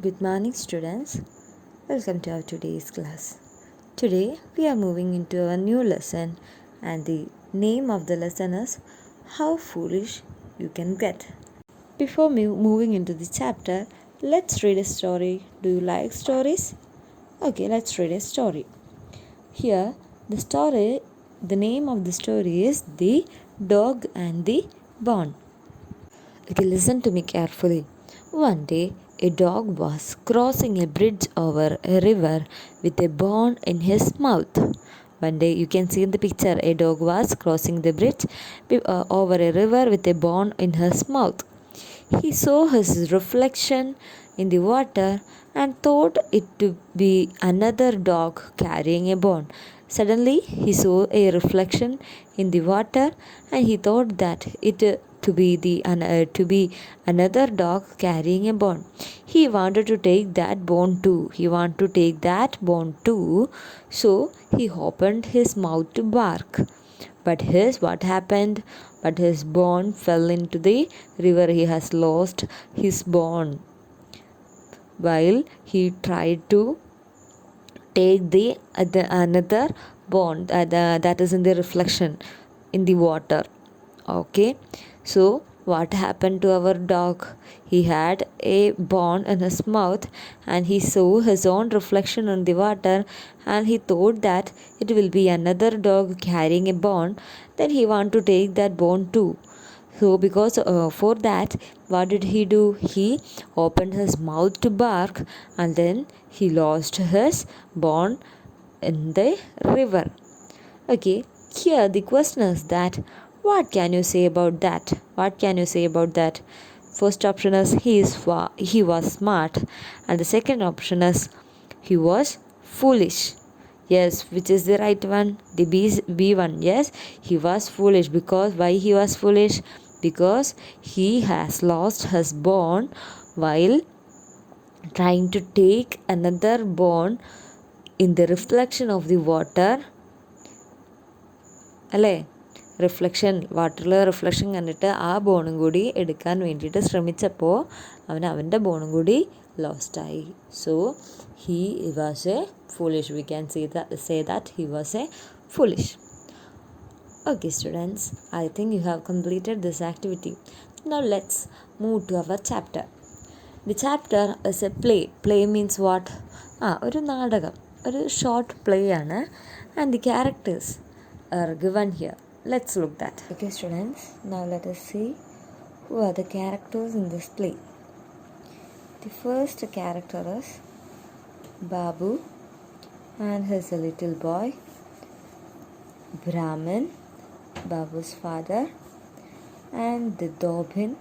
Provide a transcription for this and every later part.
Good morning, students. Welcome to our today's class. Today, we are moving into a new lesson, and the name of the lesson is How Foolish You Can Get. Before moving into the chapter, let's read a story. Do you like stories? Okay, let's read a story. Here, the name of the story is The Dog and the Bone. Okay, listen to me carefully. One day, a dog was crossing a bridge over a river with a bone in his mouth. One day, you can see in the picture, a dog was crossing the bridge over a river with a bone in his mouth. He saw his reflection in the water and thought it to be another dog carrying a bone. Suddenly, he saw a reflection in the water and he thought that it to be another dog carrying a bone. He wanted to take that bone too. So he opened his mouth to bark. But what happened? But his bone fell into the river. He has lost his bone. While he tried to take the another bone that is in the reflection in the water. Okay, so what happened to our dog? He had a bone in his mouth and he saw his own reflection in the water and he thought that it will be another dog carrying a bone. Then he want to take that bone too. So because for that, what did he do? He opened his mouth to bark and then he lost his bone in the river. Okay, here the question is that what can you say about that? What can you say about that? First option is he was smart, and the second option is he was foolish. Yes, which is the right one? The B one. Yes, he was foolish. Because why he was foolish? Because he has lost his bone while trying to take another bone in the reflection of the water. അല്ലേ reflection വാട്ടറിൽ reflection കണ്ടിട്ട് ആ ബോണും കൂടി എടുക്കാൻ വേണ്ടിയിട്ട് ശ്രമിച്ചപ്പോൾ അവൻ്റെ ബോണും കൂടി ലോസ്റ്റായി. So he was a foolish. We can say that he was a foolish. Okay, students, I think you have completed this activity. Now let's move to our chapter. The chapter is a play. Play means what? ഒരു നാടകം, ഒരു short play ആണ്. And the characters are given here. Let's look that. Okay, students, now let us see who are the characters in this play. The first character is Babu, and he's a little boy. Brahman, Babu's father, and the Dobhin,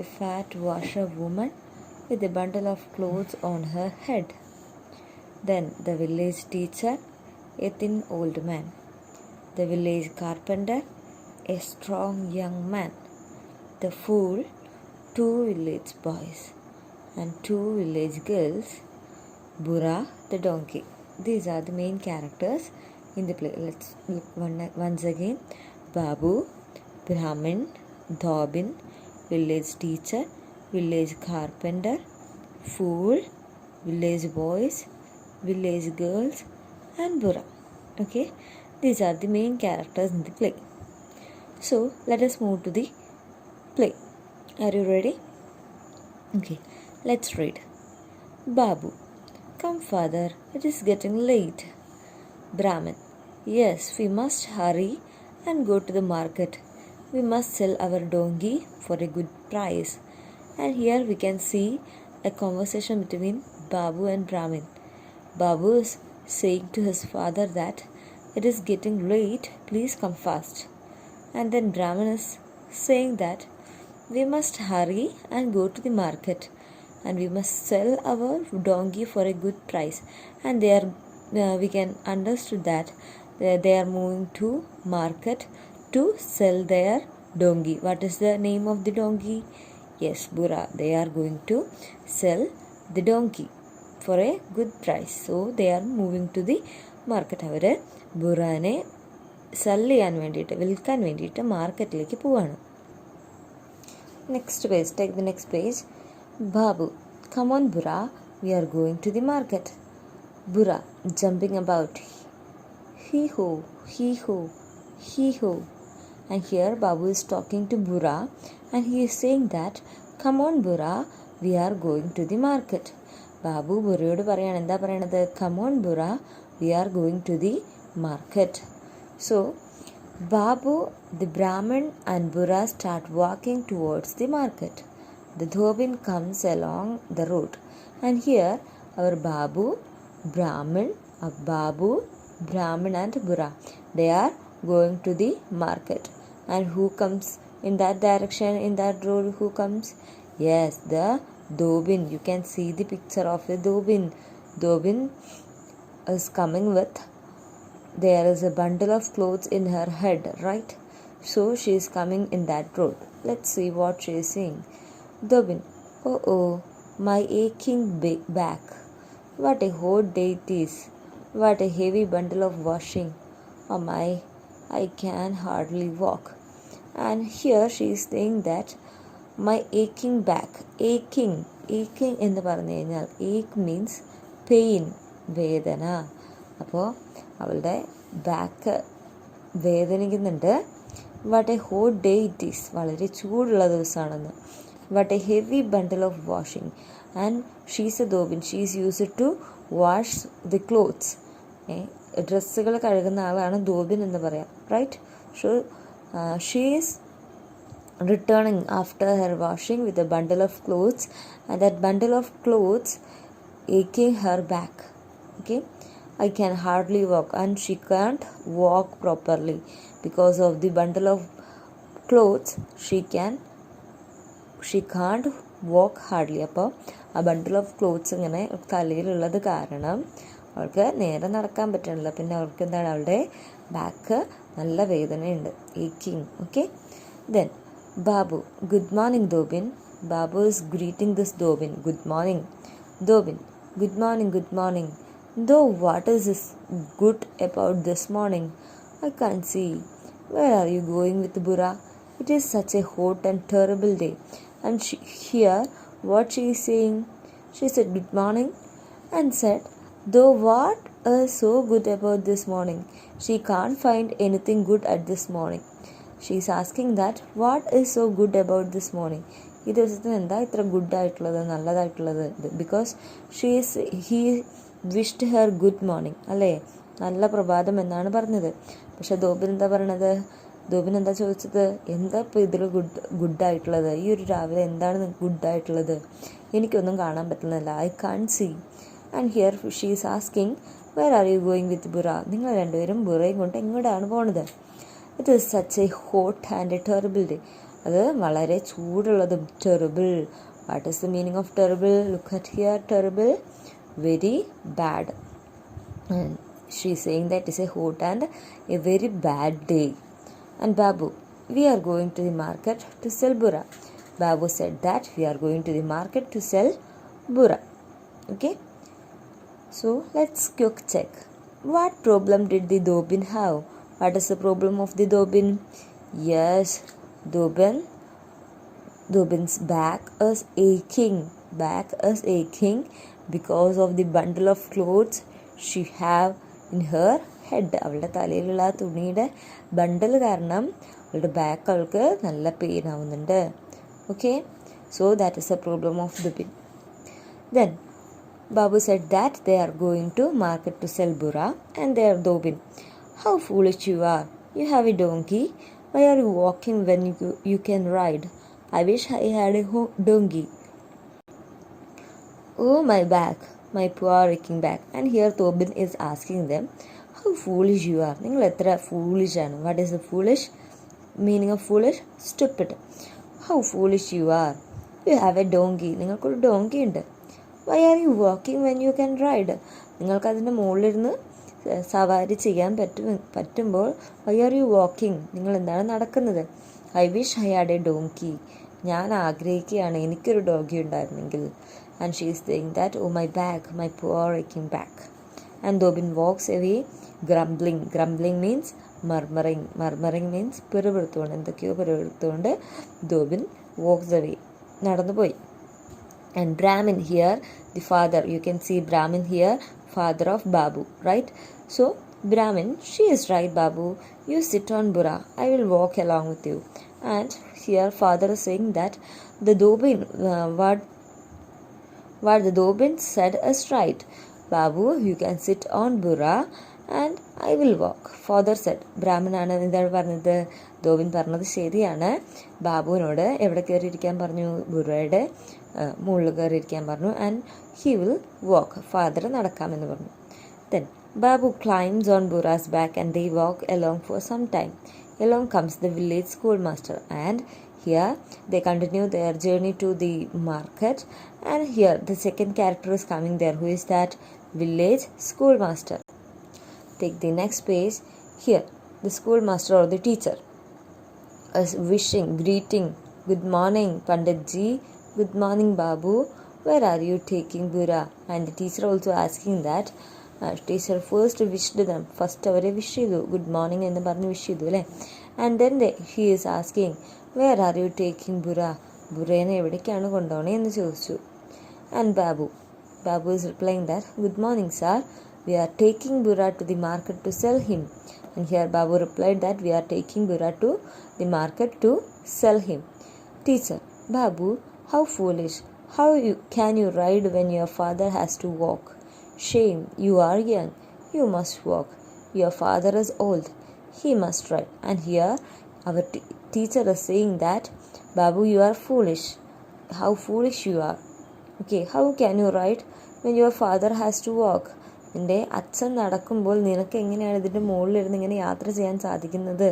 a fat washerwoman with a bundle of clothes on her head. Then the village teacher, a thin old man. The village carpenter, a strong young man. The fool, 2 village boys, and 2 village girls. Burra, the donkey. These are the main characters in the play. Let's look once again. Babu, Brahmin, Dobin, village teacher, village carpenter, fool, village boys, village girls, and Burra. Okay, these are the main characters in the play. So let us move to the play. Are you ready? Okay, let's read. Babu, come father, it is getting late. Brahmin, yes, we must hurry and go to the market. We must sell our donkey for a good price. And here we can see a conversation between Babu and Brahmin. Babu is saying to his father that it is getting late, please come fast. And then Brahmin is saying that we must hurry and go to the market and we must sell our donkey for a good price. And we can understand that they are moving to market to sell their donkey. What is the name of the donkey? Yes, Burra. They are going to sell the donkey for a good price. So they are moving to the market. അവർ ബുറാനെ sell ചെയ്യാൻ വേണ്ടിയിട്ട്, വിൽക്കാൻ വേണ്ടിയിട്ട് മാർക്കറ്റിലേക്ക് പോവാണ്. Next page, take the next page. Babu, come on Burra, we are going to the market. Burra jumping about. Hee ho, hee ho, hee ho. And here Babu is talking to Burra and he is saying that, come on Burra, we are going to the market. Babu ബുറയോട് പറയാണ് എന്താ പറയണത്? Come on Bura, we are going to the market. So Babu, the brahmin and Bura start walking towards the market. The Dhobin comes along the road, and here our Babu, Brahmin, and Burra, they are going to the market. And who comes in that direction, in that road? Who comes? Yes, the Dhobin. You can see the picture of a Dhobin. Dhobin is coming with, there is a bundle of clothes in her head, right? So she is coming in that road. Let's see what she is saying. Dhobin, oh, my aching back. What a hot day it is. What a heavy bundle of washing. Oh my, I can hardly walk. And here she is saying that my aching back. Aching എന്ന് പറഞ്ഞു കഴിഞ്ഞാൽ ache means pain, വേദന. അപ്പോൾ അവളുടെ back വേദനിക്കുന്നുണ്ട്. What a hot day it is. വളരെ ചൂടുള്ള ദിവസമാണെന്ന്. What a heavy bundle of washing. And she is a Dhobin. She is used to wash the clothes. ഡ്രസ്സുകൾ കഴുകുന്ന ആളാണ് ധോബിൻ എന്ന് പറയാം, right? So she is returning after her washing with a bundle of clothes, and that bundle of clothes aching her back. Okay, I can hardly walk, and she can't walk properly because of the bundle of clothes. She can't walk hardly. അപ്പോൾ ആ bundle of clothes ഇങ്ങനെ തലയിലുള്ളത് കാരണം അവൾക്ക് നേരെ നടക്കാൻ പറ്റണില്ല. പിന്നെ അവൾക്ക് എന്താണ്, അവളുടെ ബാക്ക് നല്ല വേദനയുണ്ട്, ഏക്കിങ്. Okay, then Babu, good morning Dhobin. Babu is greeting this Dhobin. Good morning Dhobin. Good morning. Though what is this good about this morning? I can't see. Where are you going with Burra? It is such a hot and terrible day. And here what she is saying? She said good morning and said, though what is so good about this morning? She can't find anything good at this morning. She is asking that what is so good about this morning? ഈ ദിവസത്തിന് എന്താ ഇത്ര ഗുഡായിട്ടുള്ളത്, നല്ലതായിട്ടുള്ളത്? Because he wished her good morning, അല്ലേ? നല്ല പ്രഭാതം എന്നാണ് പറഞ്ഞത്. പക്ഷെ ധോബിൻ എന്താ പറയണത്? ധോബിൻ എന്താ ചോദിച്ചത്? എന്താ ഇപ്പോൾ ഇതിൽ ഗുഡായിട്ടുള്ളത്? ഈ ഒരു രാവിലെ എന്താണ് ഗുഡായിട്ടുള്ളത്? എനിക്കൊന്നും കാണാൻ പറ്റുന്നില്ല. I can't see. And here she is asking, where are you going with Bura? നിങ്ങൾ രണ്ടുപേരും ബുറയും കൊണ്ട് എങ്ങോട്ടാണ് പോണത്? It is such a hot and a terrible day. അത് വളരെ ചൂടുള്ളതും. Terrible. What is the meaning of terrible? Look at here. Terrible, very bad. She is saying that it is a hot and a very bad day. And Babu, we are going to the market to sell burra. Babu said that we are going to the market to sell burra. Okay, so let's quick check. What problem did the Dhobin have? What is the problem of the Dhobin? Yes, Dhobin's back is aching. Because of the bundle of clothes she have in her head. അവളുടെ തലയിലുള്ള തുണിയുടെ ബണ്ടിൽ കാരണം അവളുടെ back അവൾക്ക് നല്ല pain ആവുന്നുണ്ട്. Okay, so that is A problem of Dhobin. Then Babu said that they are going to market to sell burra, and they are Dhobin. How foolish you are. You have a donkey. Why are you walking when you can ride? I wish I had a donkey. Oh, my back, my poor aching back. And here Dhobin is asking them, how foolish you are. നിങ്ങൾ എത്ര foolish ആണ്? What is the foolish? Meaning of foolish? Stupid. How foolish you are. You have a donkey. നിങ്ങൾക്കൊരു donkey ഉണ്ട്. Why are you walking when you can ride? നിങ്ങൾക്ക് അതിൻ്റെ മുകളിലിരുന്ന് സവാരി ചെയ്യാൻ പറ്റുമ്പോൾ വൈ ആർ യു വാക്കിംഗ്? നിങ്ങൾ എന്താണ് നടക്കുന്നത്? I wish I had a donkey. ഞാൻ ആഗ്രഹിക്കുകയാണ് എനിക്കൊരു ഡോഗി ഉണ്ടായിരുന്നെങ്കിൽ. And she is saying that oh my back, my poor aching back. And Dhobin walks away grumbling. Grumbling means murmuring. Murmuring means പിറുപിറുത്തുകൊണ്ട്, എന്തൊക്കെയോ പിറുപിറുത്തുകൊണ്ട് Dhobin walks away, നടന്നു പോയി. And Brahmin here, the father, you can see Brahmin here, father of Babu, right? So Brahmin, she is right, Babu, you sit on Burra, I will walk along with you. And here father is saying that the Dobin, what the Dobin said is right. Babu, you can sit on Burra and I will walk. Father said, ബ്രാഹ്മണാണ് എന്താണ് പറഞ്ഞത്? ധോബിൻ പറഞ്ഞത് ശരിയാണ്. ബാബുവിനോട് എവിടെ കയറിയിരിക്കാൻ പറഞ്ഞു? ബുറയുടെ മുകളിൽ കയറിയിരിക്കാൻ പറഞ്ഞു. And he will walk. Father നടക്കാമെന്ന് പറഞ്ഞു. Then Babu climbs on Burra's back and they walk along for some time. Along comes the village schoolmaster, and here they continue their journey to the market. And here the second character is coming there. Who is that? Village schoolmaster. Take the next page. Here the schoolmaster or the teacher is wishing, greeting, good morning Pandit ji, good morning Babu, where are you taking Burra? And the teacher also asking that. Teacher first wished them, first അവരെ wish ചെയ്തു, good morning എന്ന് പറഞ്ഞ് wish ചെയ്തു അല്ലേ. And then he is asking where are you taking Bura, ബുറേനെ എവിടേക്കാണ് കൊണ്ടുപോകണേ എന്ന് ചോദിച്ചു. And Babu is replying that good morning sir, we are taking Burra to the market to sell him. And here Babu replied that we are taking Burra to the market to sell him. Teacher, Babu, how foolish, can you ride when your father has to walk? Shame, you are young, you must walk. Your father is old, he must ride. And here our teacher is saying that Babu, you are foolish, how foolish you are. Okay, how can you ride when your father has to walk? നിൻ്റെ അച്ഛൻ നടക്കുമ്പോൾ നിനക്ക് എങ്ങനെയാണ് ഇതിൻ്റെ മുകളിലിരുന്ന് ഇങ്ങനെ യാത്ര ചെയ്യാൻ സാധിക്കുന്നത്?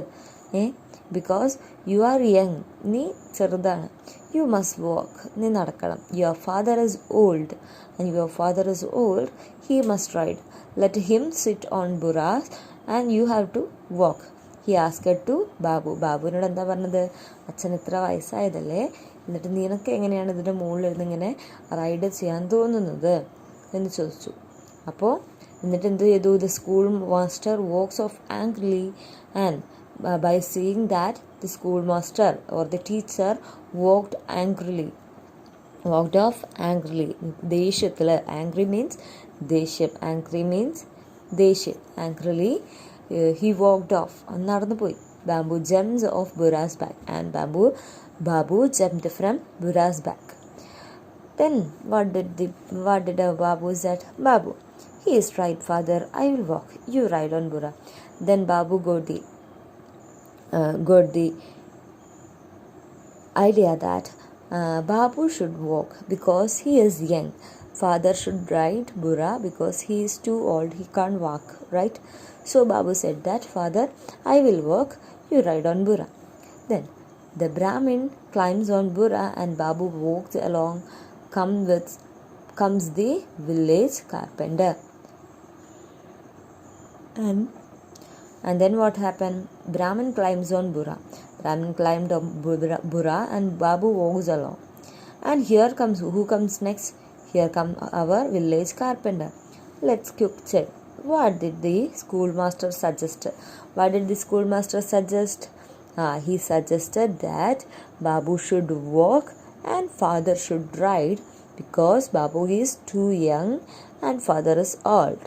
ബിക്കോസ് യു ആർ യങ്, നീ ചെറുതാണ്. യു മസ്റ്റ് വാക്ക്, നീ നടക്കണം. Your father is old and your father is old, he must ride. Let him sit on Bura's and you have to walk. He asked to Babu. ബാബുവിനോട് എന്താ പറഞ്ഞത്? അച്ഛൻ ഇത്ര വയസ്സായതല്ലേ, എന്നിട്ട് നിനക്ക് എങ്ങനെയാണ് ഇതിൻ്റെ മുകളിലിരുന്ന് ഇങ്ങനെ റൈഡ് ചെയ്യാൻ തോന്നുന്നത് എന്ന് ചോദിച്ചു. അപ്പോൾ എന്നിട്ട് എന്ത് ചെയ്തു? The school master walks off angrily, and by seeing that the schoolmaster or the teacher walked off angrily. ദേഷ്യത്തിൽ, angry means ദേഷ്യം, angry means ദേഷ്യം. angrily he walked off, നടന്നു പോയി. Babu jumps off Burra's back, and Babu jumped from Burra's back. Then what did Babu said? Babu, he is right, father, I will walk, you ride on Burra. Then Babu got the idea that Babu should walk because he is young. Father should ride Burra because he is too old, he can't walk, right? So Babu said that, father, I will walk, you ride on Burra. Then the Brahmin climbs on Burra and Babu walks along. Comes the village carpenter. And then what happened? Brahmin climbs on Burra. Brahmin climbed on Burra and Babu walks along. And here comes, who comes next? Here comes our village carpenter. Let's quick check. What did the schoolmaster suggest? What did the schoolmaster suggest? He suggested that Babu should walk and father should ride because Babu is too young and father is old,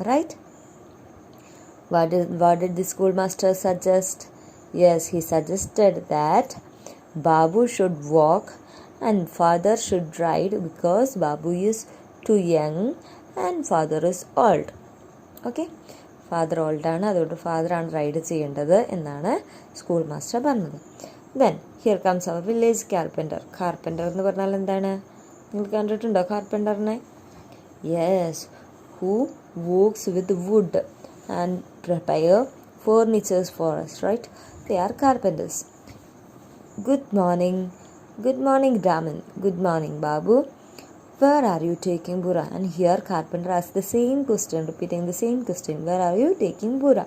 right? What did the schoolmaster suggest? Yes, he suggested that Babu should walk and father should ride because Babu is too young and father is old. Okay, father old ആണ്, അതുകൊണ്ട് father ആണ് ride ചെയ്യേണ്ടത് എന്നാണ് school master പറഞ്ഞത്. Then here comes our village carpenter. Carpenter എന്ന് പറഞ്ഞാൽ എന്താണ്? നിങ്ങൾ കണ്ടിട്ടുണ്ടോ കാർപ്പൻ്ററിനെ? Yes, who works with wood and prepare furnitures for us, right? They are carpenters. Good morning Brahmin, good morning Babu, where are you taking Burra? And here carpenter asks the same question, repeating the same question, where are you taking Burra?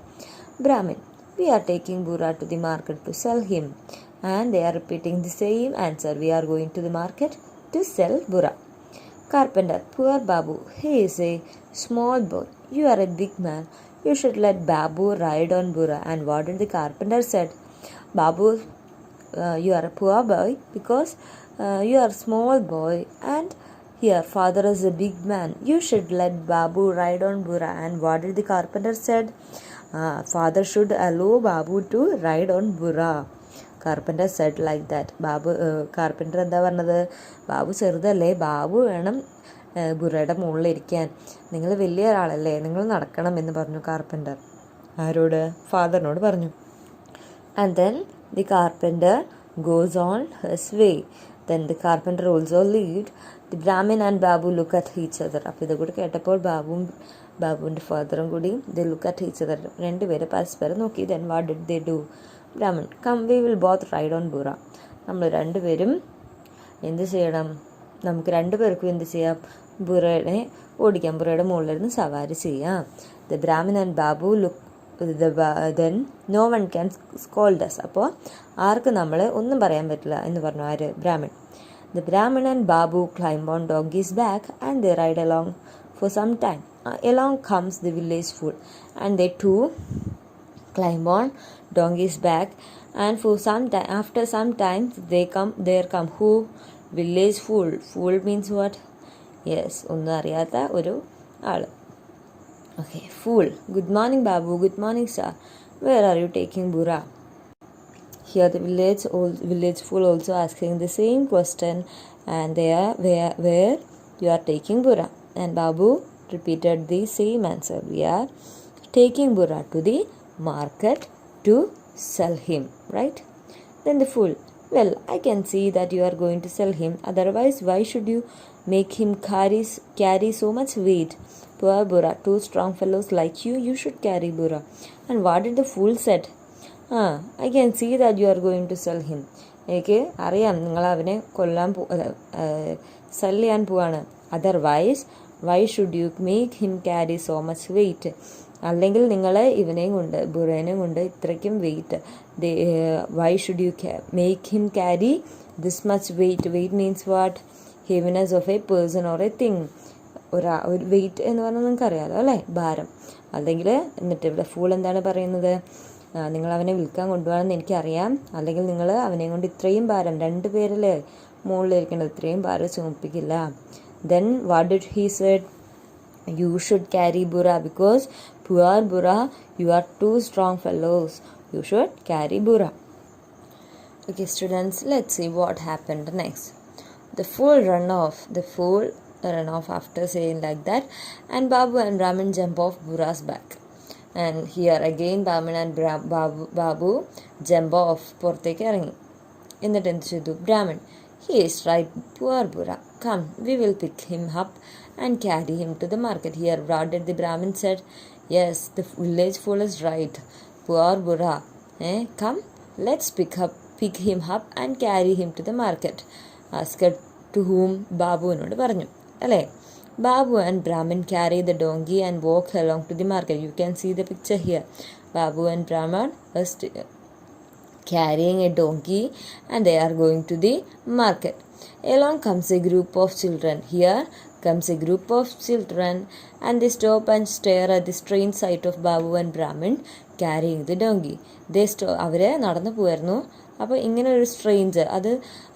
Brahmin, we are taking Burra to the market to sell him. And they are repeating the same answer, we are going to the market to sell Burra. Carpenter, poor Babu, he is a small boy, you are a big man, you should let Babu ride on Burra. And what did the carpenter said? Babu, you are a poor boy because you are a small boy and here father is a big man. You should let Babu ride on Burra. And what did the carpenter said? Father should allow Babu to ride on Burra. Carpenter said like that. Carpenter എന്താ പറഞ്ഞത്? ബാബു ചെറുതല്ലേ, ബാബു വേണം ബുറയുടെ മുകളിലിരിക്കാൻ. നിങ്ങൾ വലിയ ഒരാളല്ലേ, നിങ്ങൾ നടക്കണം എന്ന് പറഞ്ഞു കാർപ്പൻ്റർ. ആരോട്? ഫാദറിനോട് പറഞ്ഞു. And then the carpenter goes on his way. Then the carpenter also lead. The Brahmin and Babu look at each other. അപ്പോൾ ഇതുകൂടി കേട്ടപ്പോൾ ബാബുവിൻ്റെ ഫാദറും കൂടി they look at each other. രണ്ടുപേരെ പരസ്പരം നോക്കി. Then what did they do? Brahmin, come, we will both ride on Burra. നമ്മൾ രണ്ടുപേരും എന്ത് ചെയ്യണം? നമുക്ക് രണ്ടുപേർക്കും എന്ത് ചെയ്യാം? ബുറയെ ഓടിക്കാം, ബുറയുടെ മുകളിലിരുന്ന് സവാരി ചെയ്യാം. The Brahmin and Babu look then no one can scold us. അപ്പോൾ ആർക്ക് നമ്മൾ ഒന്നും പറയാൻ പറ്റില്ല എന്ന് പറഞ്ഞു. ആര്? Brahmin. The Brahmin and Babu climb on donkey's back and they ride along for some time. Along comes the village fool and they too climb on donkey's back, and for some time, after some time there come who? Village fool. Fool means what? Yes, ഒന്നും അറിയാത്ത ഒരു ആൾ. Okay, fool. Good morning, Babu. Good morning, sir. Where are you taking Burra? Here the village fool also asking the same question, and they are where you are taking Burra. And Babu repeated the same answer. We are taking Burra to the market to sell him, right? Then the fool, well, I can see that you are going to sell him. Otherwise, why should you make him carry so much weight? Poor Burra, two strong fellows like you should carry Burra. And what did the fool said? I can see that you are going to sell him. എനിക്ക് അറിയാം നിങ്ങൾ അവനെ sell ചെയ്യാൻ പോവാണ്. Otherwise why should you make him carry so much weight? അല്ലെങ്കിൽ നിങ്ങൾ ഇവനെയും കൊണ്ട് ബുറേനെയും കൊണ്ട് ഇത്രയ്ക്കും weight, why should you make him carry this much weight? Weight means what? Heaviness of a person or a thing. ഒരു വെയിറ്റ് എന്ന് പറഞ്ഞാൽ നിങ്ങൾക്ക് അറിയാമല്ലോ അല്ലേ, ഭാരം. അല്ലെങ്കിൽ എന്നിട്ട് ഇവിടെ ഫൂൾ എന്താണ് പറയുന്നത്? നിങ്ങൾ അവനെ വിൽക്കാൻ കൊണ്ടുപോകണമെന്ന് എനിക്കറിയാം, അല്ലെങ്കിൽ നിങ്ങൾ അവനെ കൊണ്ട് ഇത്രയും ഭാരം, രണ്ടുപേരല്ലേ മുകളിലിരിക്കേണ്ടത്, ഇത്രയും ഭാരം ചുമപ്പിക്കില്ല. Then what did he said? You should carry Burra because poor Burra, you are two strong fellows. You should carry Burra. Okay students, let's see what happened next. The fool run off after saying like that, and Babu and Brahmin jump off Burra's back. And here again Brahmin and Babu jump off, പുറത്തേക്ക് ഇറങ്ങി. എന്നിട്ട് എന്ത് ചെയ്തു? Brahmin, he is right, poor Burra. Come, we will pick him up and carry him to the market. Here what did the Brahmin said? Yes, the village fool is right, poor Burra. Come, let's pick him up and carry him to the market. Asked to whom? ബാബുവിനോട് പറഞ്ഞു അല്ലേ. Babu and Brahmin carry the donkey and walk along to the market. You can see the picture here. Babu and Brahmin are carrying a donkey and they are going to the market. Along comes a group of children. Here comes a group of children and they stop and stare at the strange sight of Babu and Brahmin carrying the donkey. അവർ നടന്നു പോയിരുന്നു. അപ്പോൾ ഇങ്ങനെ ഒരു strange, അത്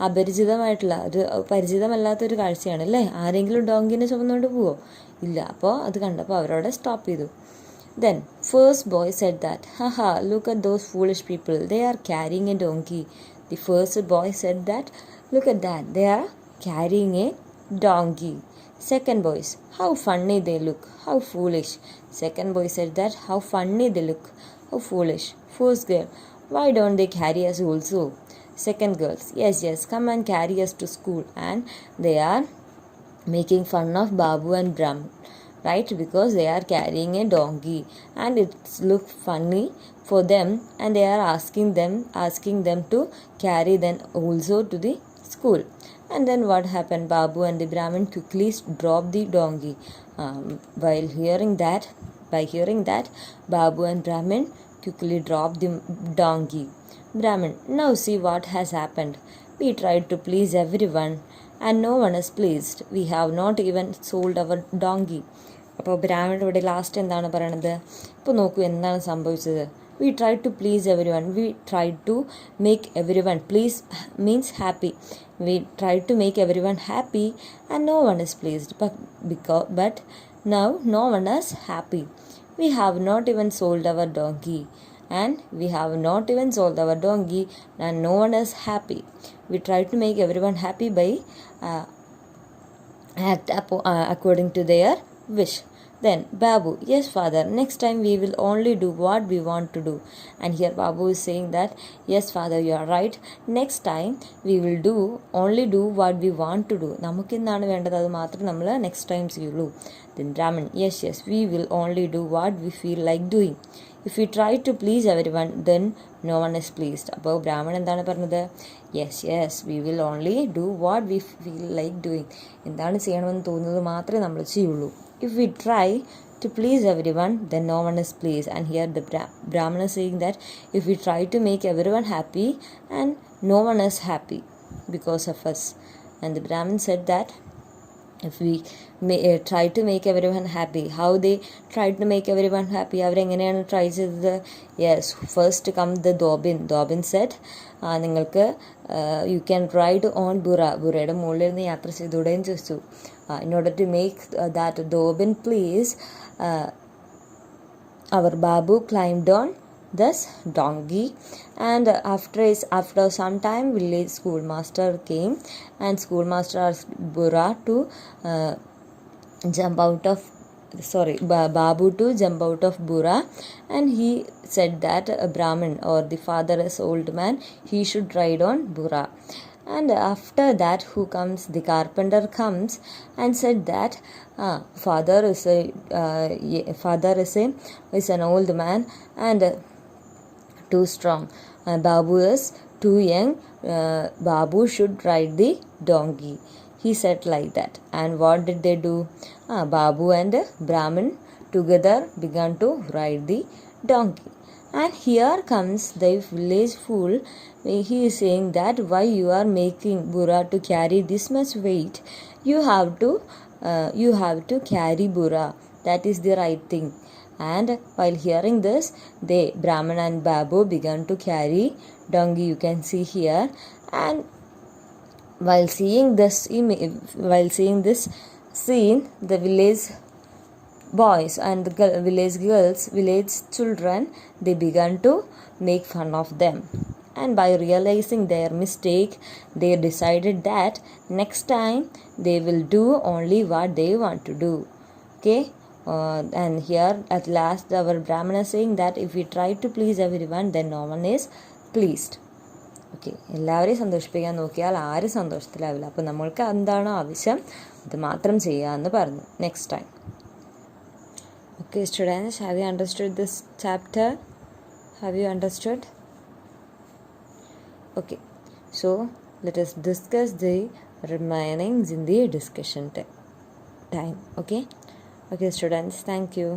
അപരിചിതമായിട്ടുള്ള ഒരു പരിചിതമല്ലാത്തൊരു കാഴ്ചയാണ് അല്ലേ. ആരെങ്കിലും ഡോങ്കിനെ ചുമന്നുകൊണ്ട് പോവോ? ഇല്ല. അപ്പോൾ അത് കണ്ടപ്പോൾ അവരോട് സ്റ്റോപ്പ് ചെയ്തു. Then first boy said that, haha, look at those foolish people, they are carrying a donkey. The first boy said that, look at that, they are carrying a donkey. Second boys, how funny they look, how foolish. Second boy said that, how funny they look, how foolish. First girl, why don't they carry us also? Second girls, yes, come and carry us to school. And they are making fun of Babu and Brahmin, right? Because they are carrying a donkey and it looks funny for them, and they are asking them to carry them also to the school. And then what happened? Babu and the Brahmin quickly dropped the donkey. By hearing that, Babu and Brahmin quickly dropped the donkey. Brahmin, now see what has happened. We tried to please everyone and no one is pleased. We have not even sold our donkey. അപ്പോൾ ബ്രാഹ്മണൻ ഇവിടെ last എന്താണ് പറയണത്? ഇപ്പോൾ നോക്കൂ എന്താണ് സംഭവിച്ചത്. We try to please everyone. We try to make everyone please means happy. We try to make everyone happy and no one is pleased. But now no one is happy. We have not even sold our donkey. And we have not even sold our donkey and no one is happy. We try to make everyone happy by act according to their wish. Then Babu, yes father, next time we will only do what we want to do. And here Babu is saying that, yes father, you are right. Next time we will only do what we want to do. നമുക്കെന്താണ് വേണ്ടത് അത് മാത്രം നമ്മൾ next time ചെയ്യുള്ളൂ. Then Brahman, yes, we will only do what we feel like doing. If we try to please everyone, then no one is pleased. അപ്പോൾ ബ്രാഹ്മൺ എന്താണ് പറഞ്ഞത്? Yes we will only do what we feel like doing. എന്താണ് ചെയ്യണമെന്ന് തോന്നുന്നത് മാത്രമേ നമ്മൾ ചെയ്യുള്ളൂ. If we try to please everyone, then no one is pleased. And here the Brahman is saying that if we try to make everyone happy, and no one is happy because of us. And the Brahman said that if we try to make everyone happy, how they tried to make everyone happy? അവരെങ്ങനെയാണ് try ചെയ്തത്? Yes, first come the dhobin set, നിങ്ങൾക്ക് you can ride on ബുറയുടെ മുകളിൽ നിന്ന് യാത്ര ചെയ്തുകൂടെയും ചോദിച്ചു. In order to make that Dobin please, our Babu climbed on this donkey, and after some time village schoolmaster came, and schoolmaster asked Bura to Babu to jump out of Bura, and he said that a Brahmin or the fatherless old man, he should ride on Bura. And after that, the carpenter comes and said that father is an old man and too strong. Babu is too young. Babu should ride the donkey. He said like that. And what did they do? Babu and Brahmin together began to ride the donkey. And here comes the village fool. He is saying that why you are making Bura to carry this much weight? You have to carry Bura. That is the right thing. And while hearing this, Brahman and Babu began to carry donkey. You can see here. And while seeing this scene, the village boys and the village girls, village children, they began to make fun of them. And by realizing their mistake, they decided that next time they will do only what they want to do. Okay, and here at last our Brahmana is saying that if we try to please everyone, then no one is pleased. Okay, എല്ലാവരെയും സന്തോഷിപ്പിക്കാൻ നോക്കിയാൽ ആരും സന്തോഷത്തിലാവില്ല. അപ്പോൾ നമ്മൾക്ക് എന്താണോ ആവശ്യം അത് മാത്രം ചെയ്യാമെന്ന് പറഞ്ഞു. Next time. Okay students, have you understood this chapter? Have you understood? Okay, so let us discuss the remainings in the discussion time. Okay students, thank you.